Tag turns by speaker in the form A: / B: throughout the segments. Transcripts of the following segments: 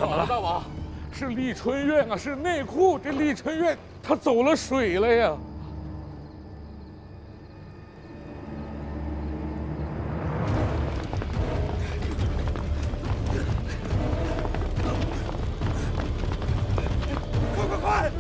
A: 怎么了，大王？是李春月啊，是内库。这李春月他走了水了呀！
B: 快快快！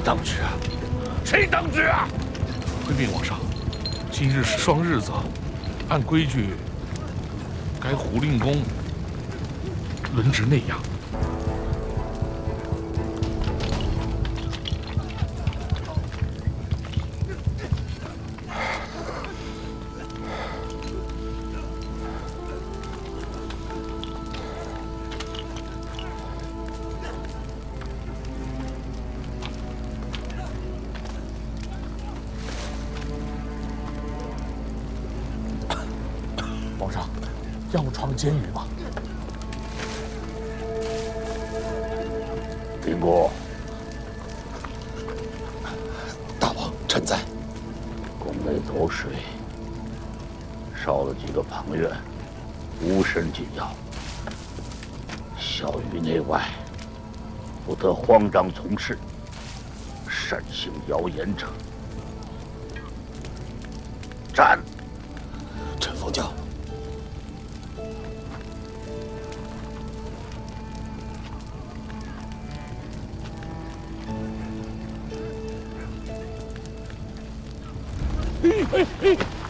A: 当值啊！谁当值啊？
C: 回禀皇上，今日是双日子，按规矩，该胡令公轮值内养。
A: 皇上，药床监狱吧。
D: 禀公，大王臣在。宫内走水，烧了几个旁院，无神紧要。小狱内外，不得慌张从事，擅行谣言者，斩。臣奉教。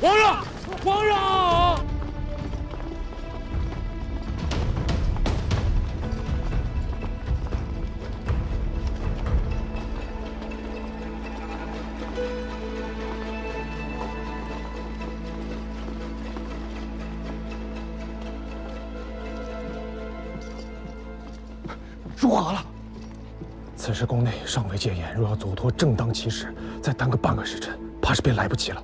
A: 皇上，皇上！
E: 如何了？此时宫内尚未戒严，若要走脱正当其时，再耽搁半个时辰，怕是便来不及了。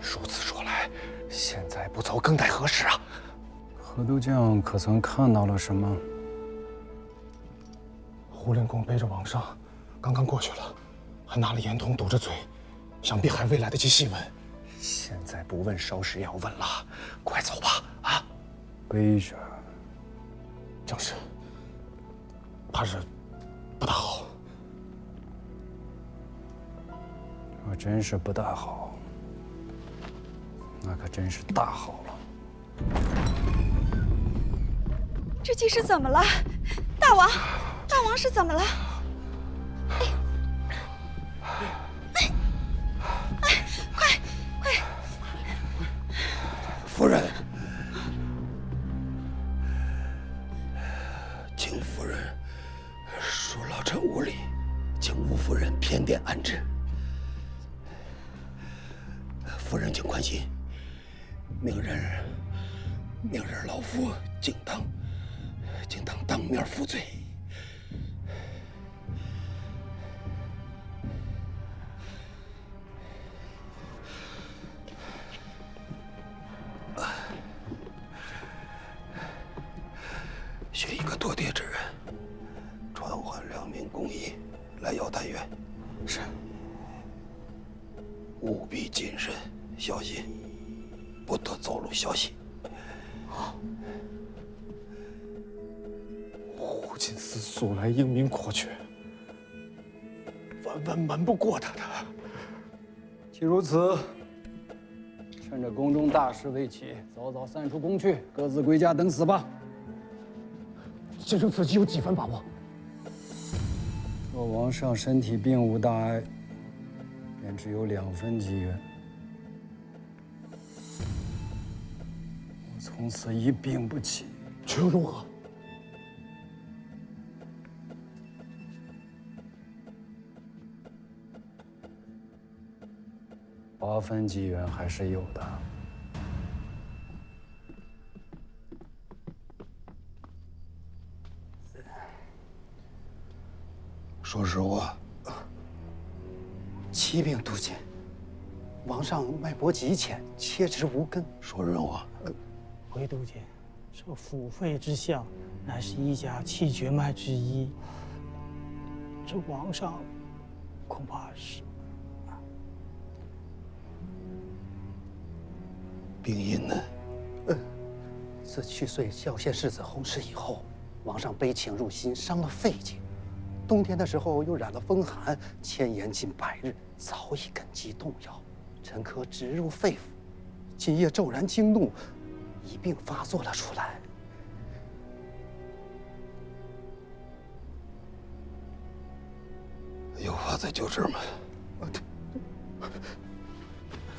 E: 如此说来，现在不走更待何时啊？
F: 河都将可曾看到了什么？
E: 胡令公背着王上，刚刚过去了，还拿了盐桶堵着嘴，想必还未来得及细问。现在不问，稍时也要问了，快走吧！啊，
F: 背着，
E: 正是，怕是不大好。
F: 若真是不大好，那可真是大好了。
G: 这竟是怎么了？大王，大王是怎么了？快！
D: 夫人，请夫人恕老臣无礼，请吴夫人偏殿安置。夫人请宽心，明日老夫应当当面负罪。寻一个妥帖之人，传唤2名公医来药丹院。是。务必谨慎小心，不得走漏消息。
E: 胡金思素来英明阔决，万万瞒不过他的。
F: 既如此，趁着宫中大事未起，早早散出宫去，各自归家等死吧。
E: 先生此计有几分把握？
F: 若王上身体并无大碍，便只有2分机缘。我从此一病不起，
E: 却又如何？8
F: 分机缘还是有的。
D: 说实话。
F: 启禀督监，王上脉搏急浅，切齿无根。
D: 说人话。
B: 回督监，这腹肺之象，乃是一家气绝脉之一。这王上恐怕是
D: 病因呢？
F: 自去岁孝献世子薨逝以后，王上悲情入心，伤了肺经。冬天的时候又染了风寒，迁延近100日，早已根基动摇，沉疴直入肺腑。今夜骤然惊怒，一并发作了出来。
D: 有法子救治吗？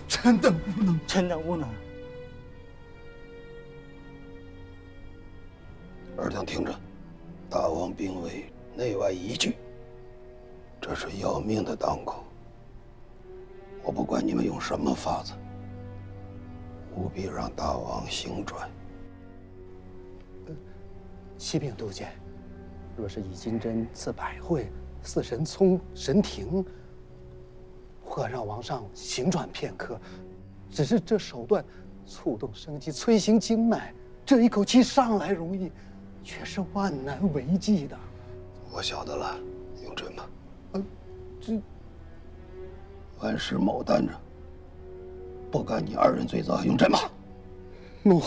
F: 臣等无能。
B: 臣等无能。
D: 尔等听着，大王病危，内外宜居，这是要命的当口。我不管你们用什么法子，务必让大王醒转。
F: 启禀督监，若是以金针刺百会，似神聪神庭，或让王上醒转片刻。只是这手段触动生机，催行经脉，这一口气上来容易，却是万难为继的。
D: 我晓得了，永贞吧。
F: 这
D: 万事卯担着，不干你2人罪责，永贞吧。
F: 诺。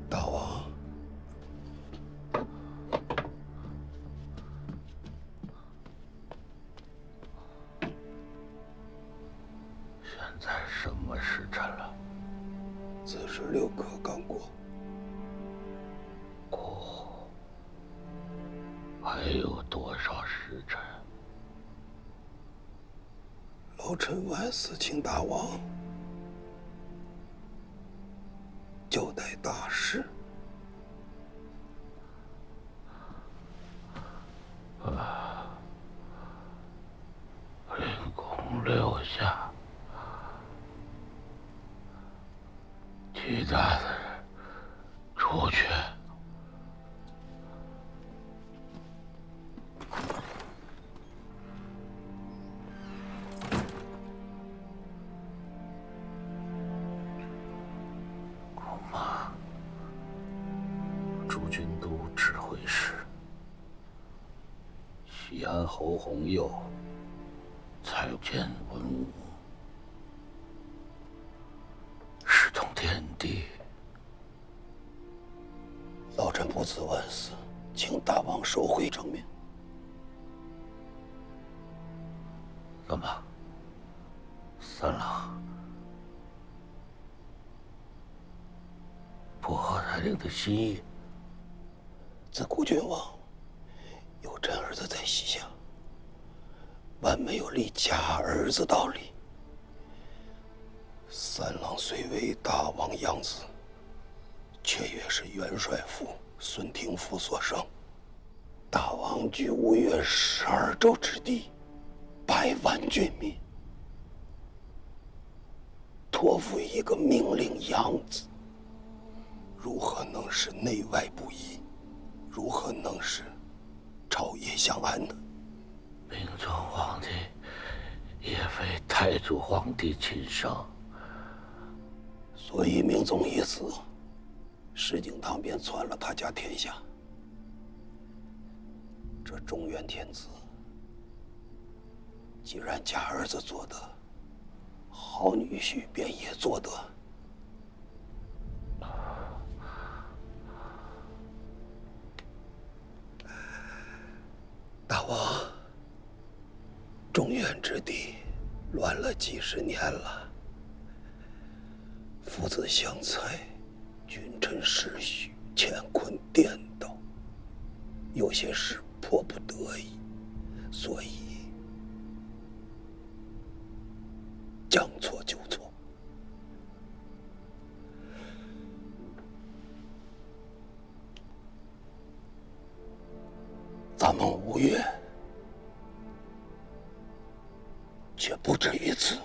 D: 大王，
H: 现在什么时辰了
D: 46刻刚过。
H: 还有多少时辰？
D: 老臣万死请大王交代大事。
H: 令公留下，其他的人出去。
D: 诸军都指挥使西安侯弘佑
H: 参见文武，视同天地。
D: 老臣不辞万死，请大王收回成命。
H: 怎么，三郎不合他令的心意？
D: 自古君王有朕儿子在膝下，万没有立假儿子道理。三郎虽为大王养子，却也是元帅府孙廷甫所生。大王居5岳12州之地，100万军民，托付一个命令养子，如何能使内外不一？如何能使朝野相安呢？
H: 明宗皇帝也非太祖皇帝亲生，
D: 所以明宗一死，石敬瑭便篡了他家天下。这中原天子，既然假儿子做得，好女婿便也做得。大王，中原之地乱了几十年了，父子相残，君臣世序，乾坤颠倒，有些事迫不得已，所以将错就错。不止于此。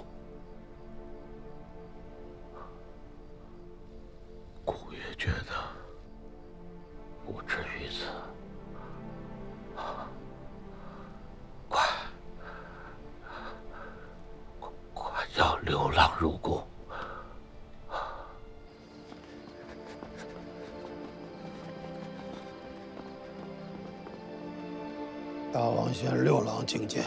H: 姑爷觉得不止于此。快叫刘郎入宫。
D: 大王先六郎觐见。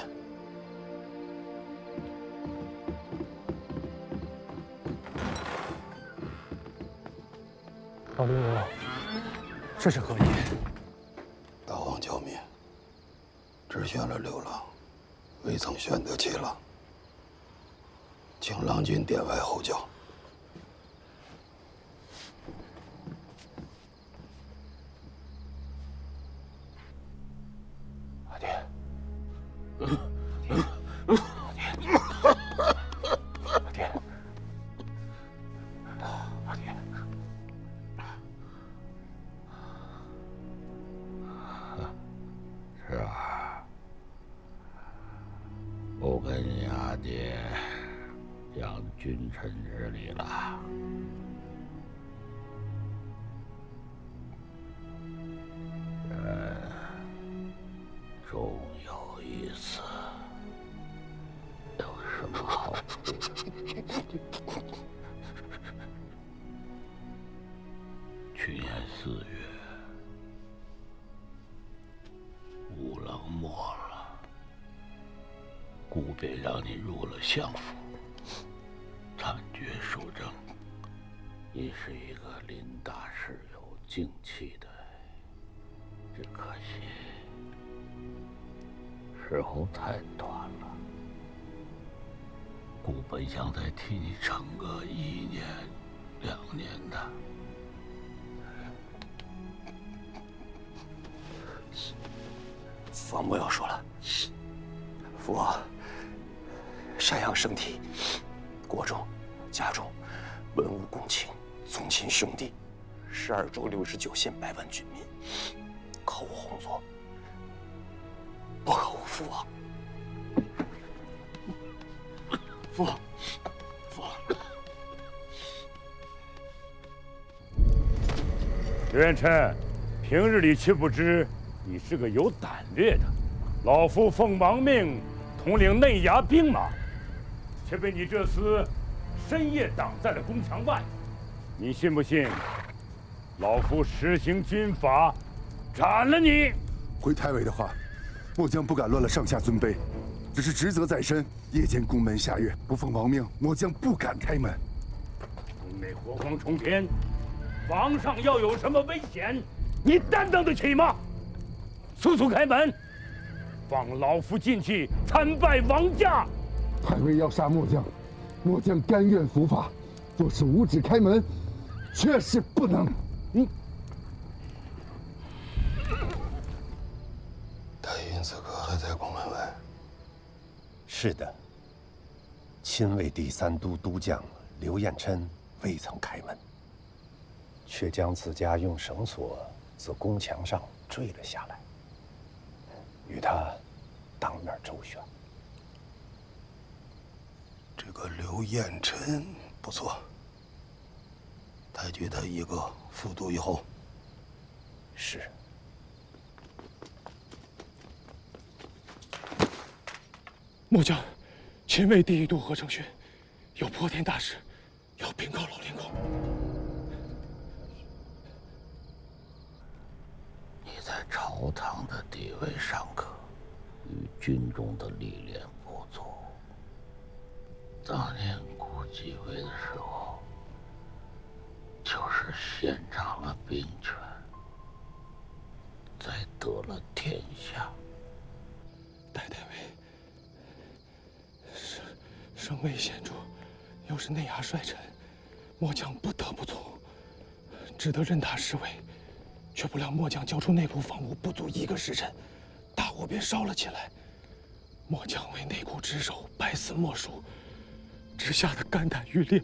E: 老刘刘老，这是何意？
D: 大王教命，只选了六郎，未曾选得七郎，请郎君殿外候教。
E: 阿爹，阿爹，阿爹。
H: 是啊，不跟你阿爹讲君臣之礼了。终有一次，有什么好处？去年4月，五郎没了，姑便让你入了相府，参决守政。你是一个临大事有静气的，只可惜时候太短了。姑本想再替你撑个1年、2年的。
F: 父王莫要说了。父王，赡养圣体，国中、家中，文武公卿，宗亲兄弟，12州69县100万军民，可无洪作，不可无父王。父王，父王。
A: 刘元琛，平日里岂不知你是个有胆略的？老夫奉王命统领内衙兵马，却被你这厮深夜挡在了宫墙外。你信不信？老夫实行军法，斩了你！
I: 回太尉的话，末将不敢乱了上下尊卑，只是职责在身。夜间宫门下月，不奉王命，末将不敢开门。
A: 宫内火光冲天，皇上要有什么危险，你担当得起吗？速速开门，放老夫进去参拜王驾。
I: 太尉要杀末将，末将甘愿伏法。若是无旨开门，确实不能。
D: 太尹此刻还在宫门外。
F: 是的，亲卫第3都督将刘彦琛未曾开门，却将自家用绳索自宫墙上坠了下来，与他当面周旋。
D: 这个刘彦琛不错，抬举他一个副都以后。
F: 是。
E: 末将，亲卫第1都何承勋，有破天大事，要禀告老灵公。
H: 你在朝堂的地位尚可，与军中的历练不足。当年姑继位的时候，就是先掌了兵权，才得了天下。
E: 戴太尉，圣位显著，又是内衙帅臣，末将不得不从，只得任他侍卫。却不料末将交出内库房屋不足1个时辰，大火便烧了起来。末将为内库值守，百死莫赎，只吓得肝胆欲裂，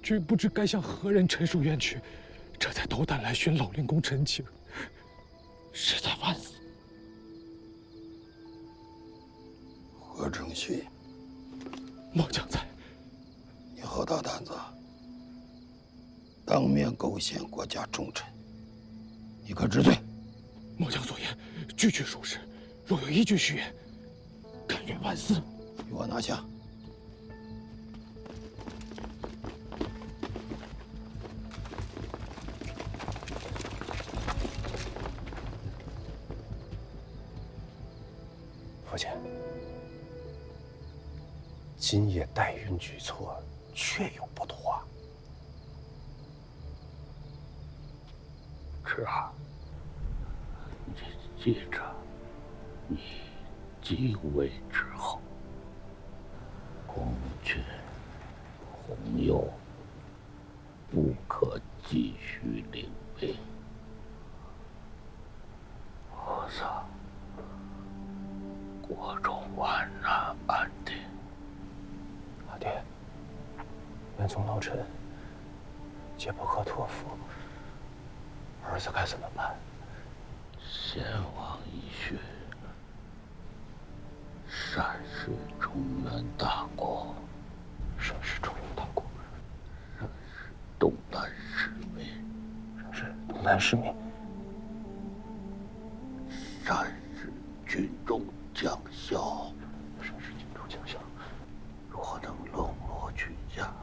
E: 却不知该向何人陈述冤屈，这才斗胆来寻老灵公陈情，实在万死。
D: 何承勋，
E: 末将在。
D: 你好大胆子！当面构陷国家重臣，你可知罪？
E: 末将所言句句属实，若有一句虚言，甘愿万死。
D: 给我拿下！
F: 父亲，今夜代孕举措，确有不妥。
H: 侄儿，你记着，你继位之后，宫阙、红釉不可继续领兵，否则国中万难安定。
F: 阿爹，元宗老臣皆不可托付，儿子该怎么办？
H: 先王遗训，善事中原大国，
F: 善事中原大国，
H: 善事东南市民，
F: 善事东南市民，
H: 善事军中将校，
F: 善事军中将校。
H: 若能笼络居家，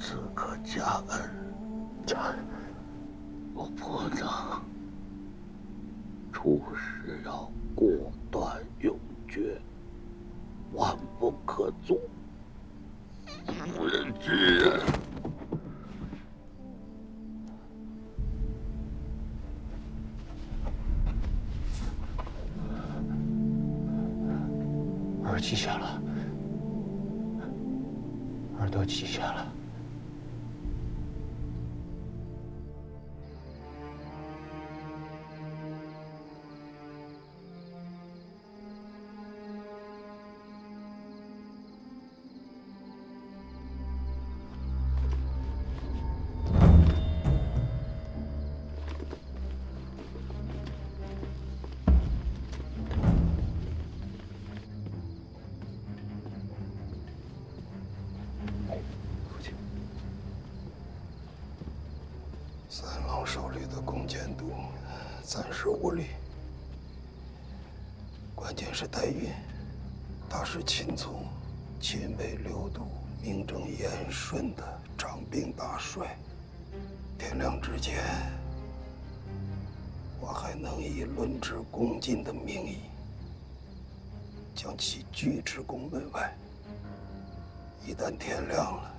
H: 自可加恩。
F: 加恩。
H: 若不能，处事要果断永决，万不可纵。无人之人。
F: 儿记下了，儿都记下了。
D: 三郎手里的弓箭弩暂时无力，关键是代孕。他是秦从，秦为六都名正言顺的掌兵大帅。天亮之前，我还能以论职恭进的名义，将其拒之宫门外。一旦天亮了，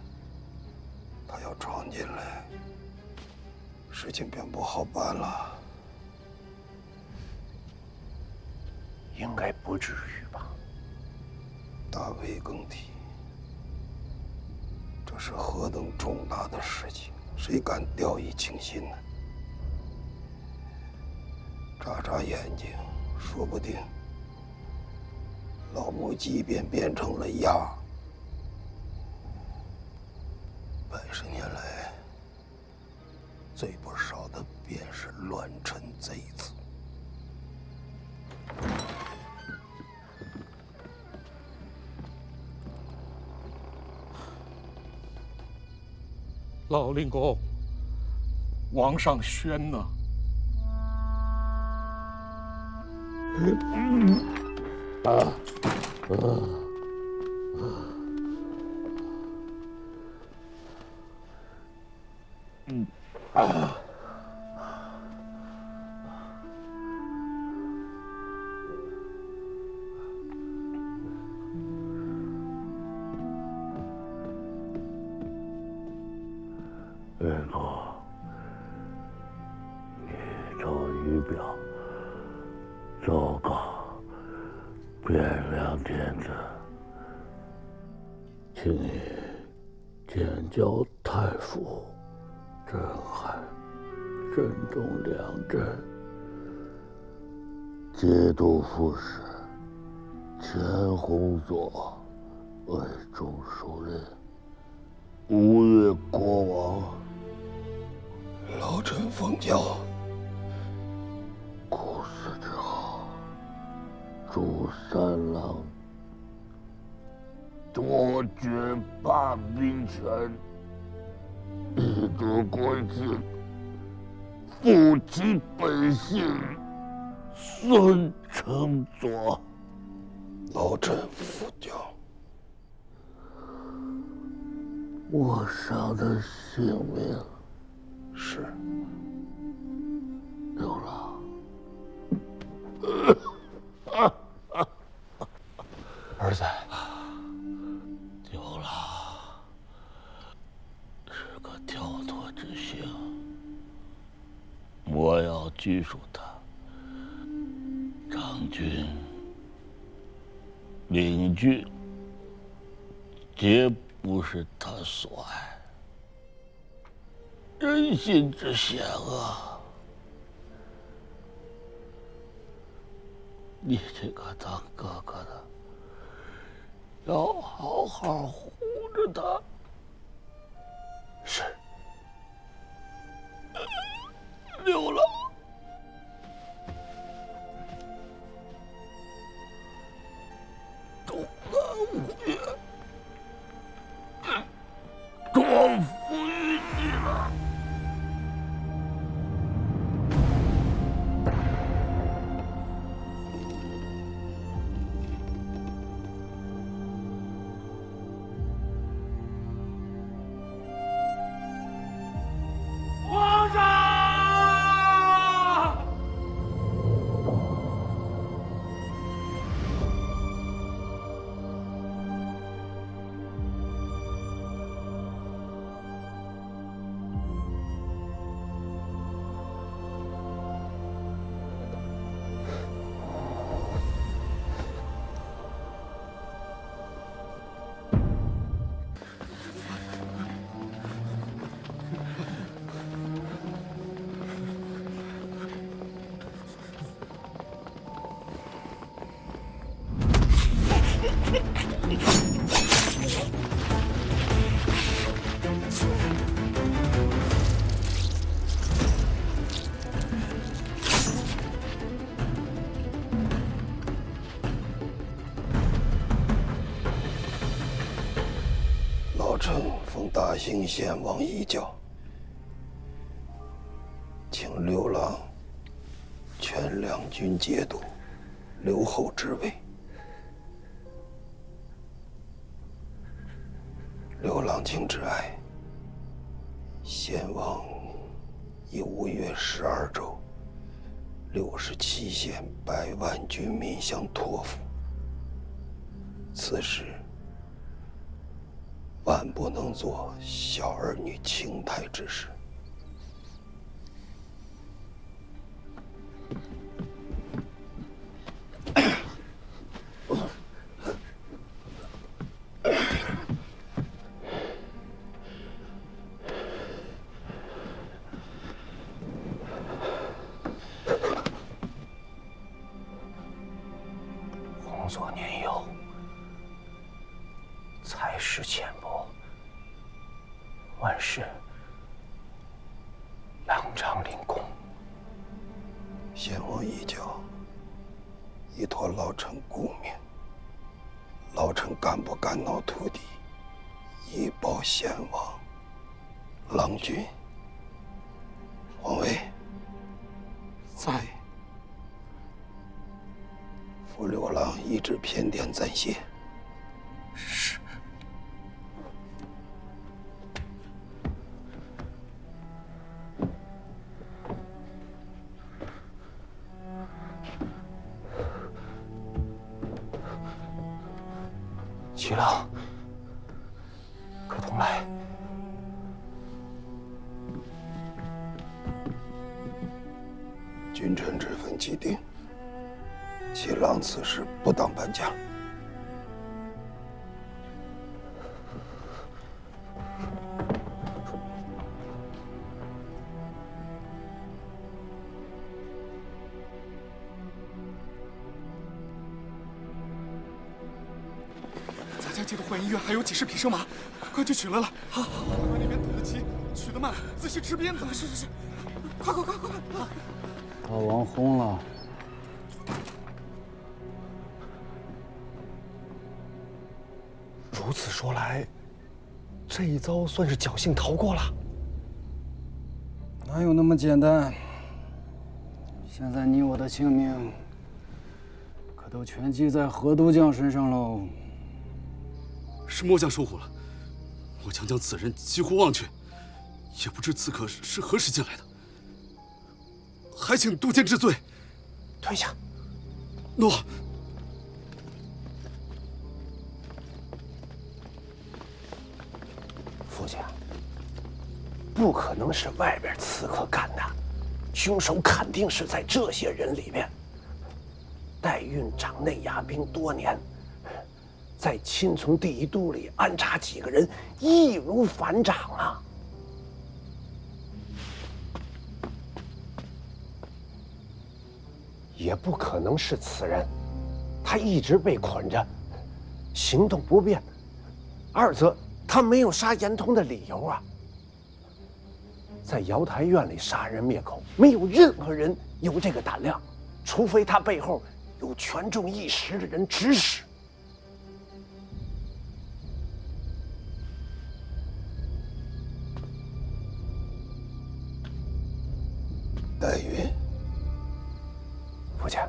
D: 他要闯进来，事情便不好办了。
F: 应该不至于吧？
D: 大魏更替，这是何等重大的事情，谁敢掉以轻心呢？眨眨眼睛，说不定老母鸡便变成了鸭。100年来，最不少的便是乱臣贼子。
C: 老令公，王上宣呢？
H: 元公，宇宙仪表奏告汴梁天子，请你见教太傅镇海、镇东两镇节度副使钱弘佐为中书令，吴越国王。
D: 老臣奉教。
H: 苦死之后，诛三郎夺绝罢兵权，以得国境，复其本性，孙承佐。
D: 老臣服教。
H: 我上的性命
D: 是。
H: 刘郎，
E: 儿子，
H: 刘郎是个跳脱之星，我要拘束他。张军、领军，皆不是他所爱。人心之险恶，你这个当哥哥的，要好好护着他。
E: 是。
H: 刘郎，东南5月，托付于你了。
A: 皇上！
D: 老臣奉大兴献王遗教，请刘郎全两军节度留后之位。刘郎卿之爱，献王以5月12州67县100万军民相托付，此事万不能做小儿女轻态之事。
E: 皇所年幼，才识浅薄，万事扬长领功。
D: 献王遗教，依托老臣顾命，老臣敢不敢恼土地，以报献王？郎君，皇位
F: 在。
D: 扶刘郎一至偏殿暂歇。
F: 是。
E: 齐郎，可同来。
D: 君臣之分既定，齐郎此事不当搬家。
J: 咱家节度换医院还有几十匹生马，快去取来了。好，快把那边堵得急，取得慢，仔细吃鞭子。是，快！
K: 把王轰了。
E: 如
F: 如此说来，这一遭算是侥幸逃过了。
K: 哪有那么简单？现在你我的性命可都全系在何都将身上喽。
J: 是末将疏忽了，末将将此人几乎忘却，也不知此刻是何时进来的。还请督监治罪。
F: 退下。
J: 诺。
F: 副将，不可能是外边刺客干的，凶手肯定是在这些人里面。代运掌内压兵多年，在钦从第一都里安插几个人，易如反掌啊！也不可能是此人，他一直被捆着，行动不便。二则他没有杀严通的理由啊。在瑶台院里杀人灭口，没有任何人有这个胆量，除非他背后有权重一时的人指使。
D: 黛云，
F: 副将，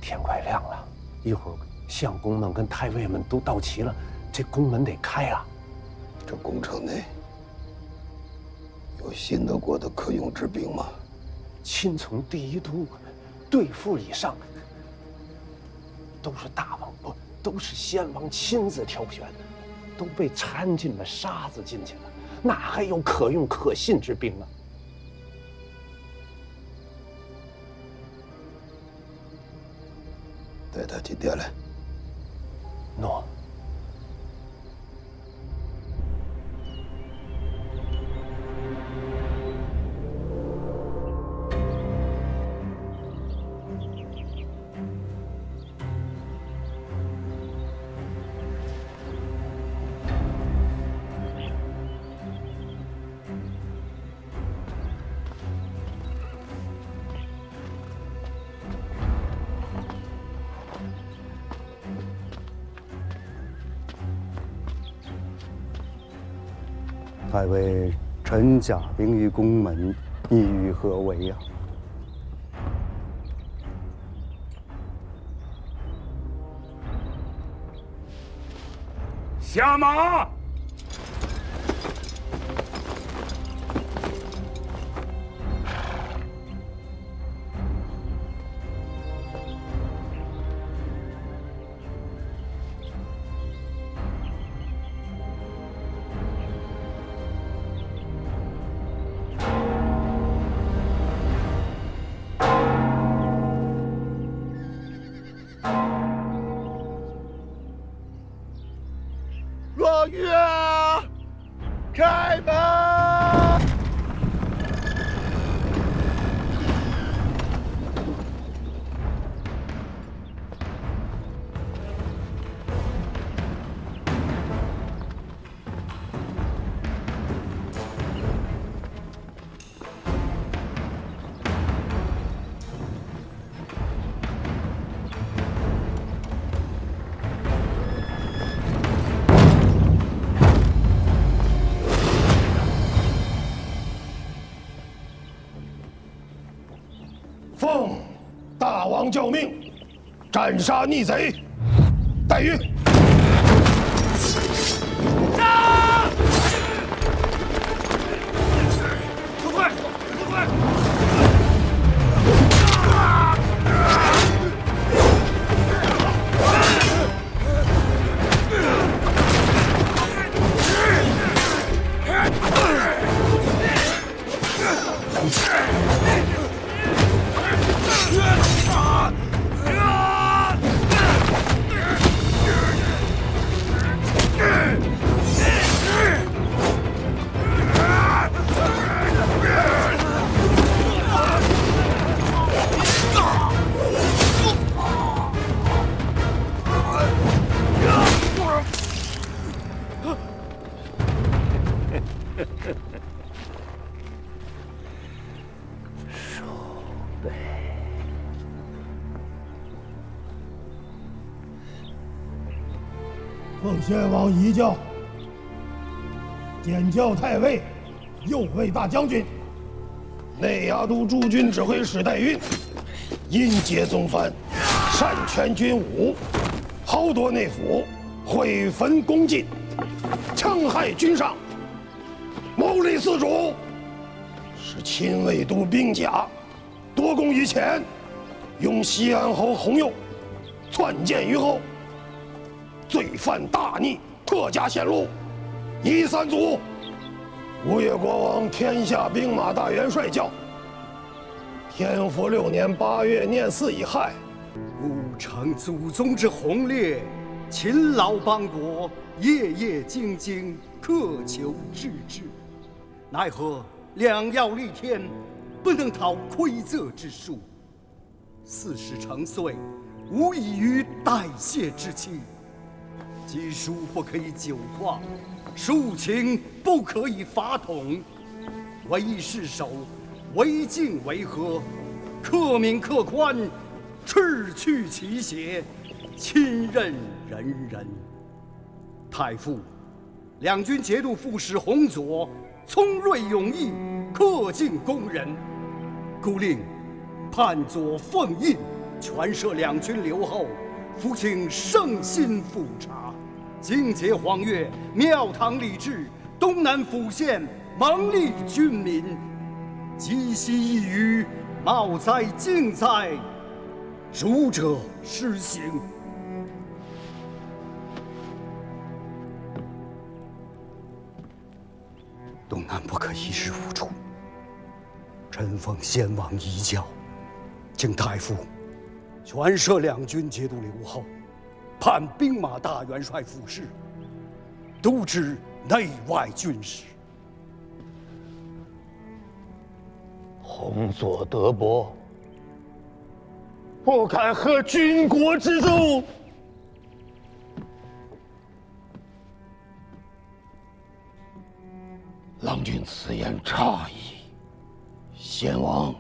F: 天快亮了，一会儿相公们跟太尉们都到齐了，这宫门得开啊。
D: 这宫城内有信得过的可用之兵吗？
F: 钦从第一都对副以上都是大王，不都是先王亲自挑选的，都被掺进了沙子进去了，哪还有可用可信之兵啊？
D: 带他进殿来。
F: 诺。
K: 太尉陈甲兵于宫门，意欲何为呀？
A: 下马！
L: 若月，开门！
D: 奉大王教命，斩杀逆贼。黛玉，
A: 杀！快快，快快！
M: 奉先王遗教，检校太尉，右卫大将军。
D: 内牙都驻军指挥使戴运，因节宗藩，擅权军武，豪夺内府，毁焚宫禁，戕害军上，谋立嗣主，使亲卫都兵甲夺功于前，拥西安侯弘佑篡谏于后，罪犯大逆，特加显露，夷三族。吴越国王天下兵马大元帅教，天福6年8月廿4乙亥，
N: 吾承祖宗之宏烈，勤劳邦国，夜夜精精，苛求致志。奈何两要立天，不能讨馈赠之术。40成岁，无异于代谢之期。经书不可以久旷，抒情不可以法统。唯义是守，为敬为和，克明克宽，斥去其邪，亲任人人。太傅，两军节度副使洪佐聪锐勇毅，恪尽公人，故令判佐奉印，全摄两军留后，伏请圣心复查。靖节黄月，庙堂礼制，东南府县蒙利军民，积息一隅，茂哉靖哉，儒者施行。东南不可一日无主。臣奉先王遗教，请太傅全摄两军节度留后，判兵马大元帅府事，督知内外军事。
D: 洪佐德薄，不敢合军国之众。郎君此言差矣。先王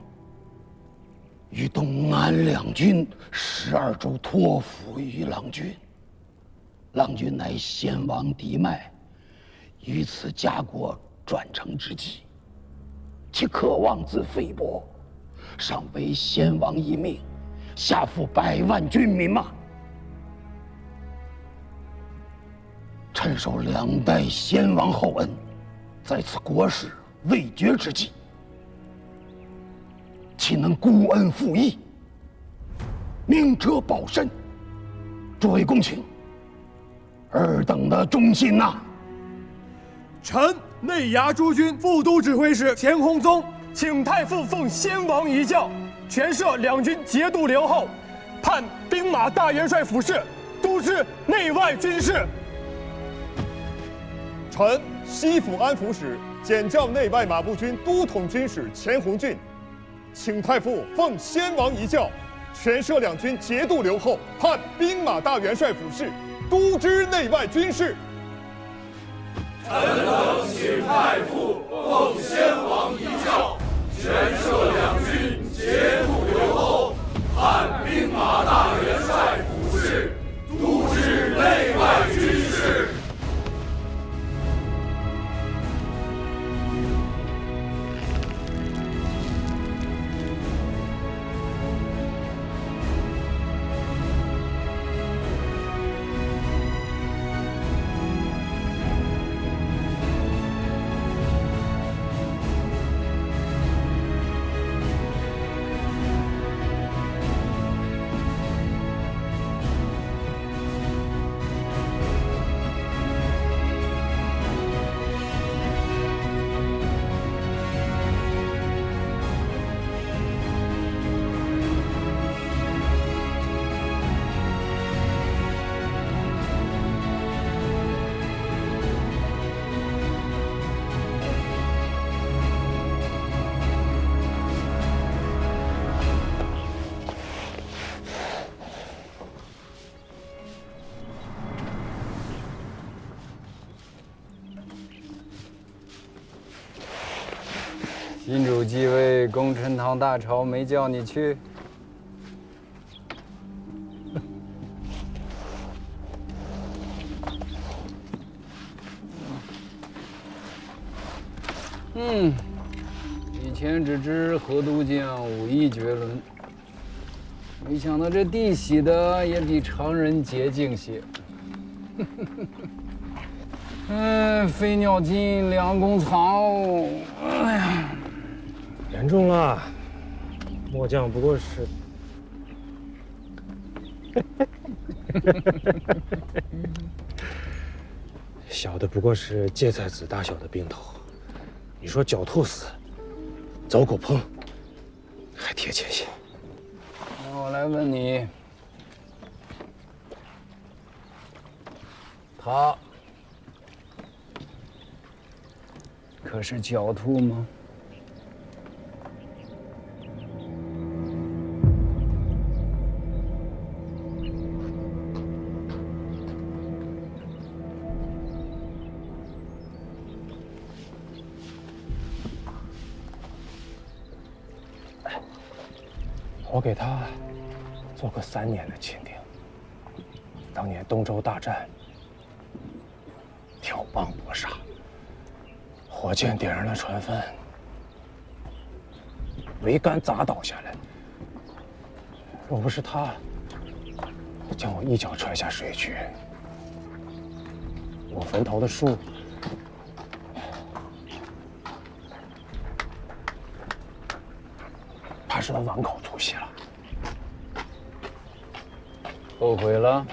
D: 与东南两军12州托付于郎君，郎君乃先王嫡脉，于此家国转承之际，其可妄自菲薄，上为先王一命，下负100万军民吗？臣受2代先王厚恩，在此国事未决之际，岂能孤恩负义，明哲保身？诸位公卿，尔等的忠心呐！
E: 臣内牙诸军副都指挥使钱弘宗，请太傅奉先王遗教，全摄两军节度留后，判兵马大元帅府事，督知内外军事。
O: 臣西府安抚使检校内外马步军都统军使钱弘俊，请太傅奉先王遗教，全摄两军节度留后，判兵马大元帅府事，督知内外军事。
P: 臣等请太傅奉先王遗教，全摄两军节度留后，判兵马大元帅府事，督知内外军事。
K: 新主继位，功臣堂大朝没叫你去？以前只知河都将武艺绝伦，没想到这地洗的也比常人洁净些。飞鸟尽，良弓藏。哎呀，
E: 严重了，末将不过是……小的不过是芥菜籽大小的病头，你说狡兔死，走狗烹，还贴切些。
K: 那我来问你，他可是狡兔吗？
E: 我给他做过3年的钦定。当年东周大战，挑棒搏杀，火箭点燃了船帆，桅杆砸倒下来。若不是他将我一脚踹下水去，我坟头的树怕是都碗口粗细了。
K: 后悔了？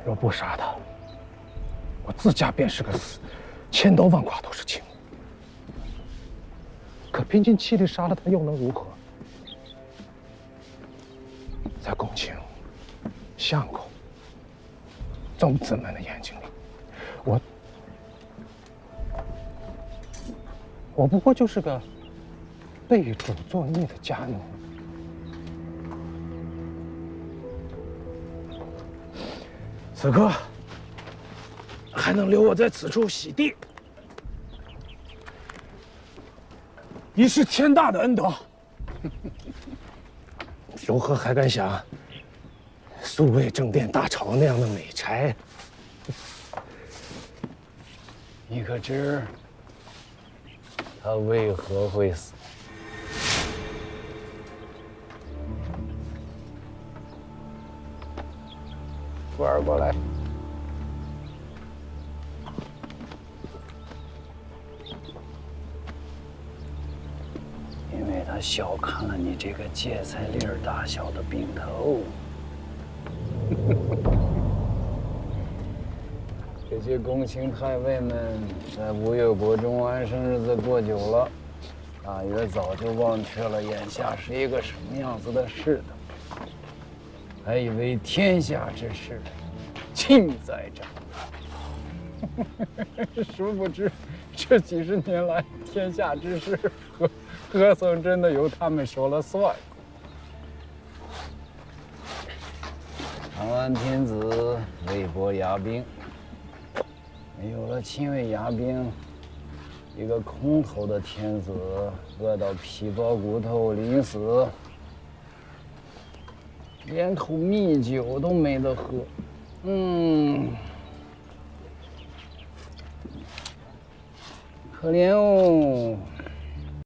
E: 若不杀他，我自家便是个死，千刀万剐都是轻。可拼尽气力杀了他，又能如何？在公卿、相公、宗子们的眼睛里，我不过就是个被主作孽的家奴。此刻还能留我在此处洗地，已是天大的恩德。如何还敢想素卫正殿大朝那样的美差？
K: 你可知他为何会死？玩过来。因为他小看了你这个芥菜粒儿大小的病头。这些公卿太尉们在吴越国中安生日子过久了，大约早就忘却了眼下是一个什么样子的世道。还以为天下之事尽在掌握，殊不知这几十年来，天下之事何曾真的由他们说了算？长安天子魏博牙兵，没有了亲卫牙兵，一个空头的天子饿到皮包骨头临死。连口蜜酒都没得喝，可怜哦。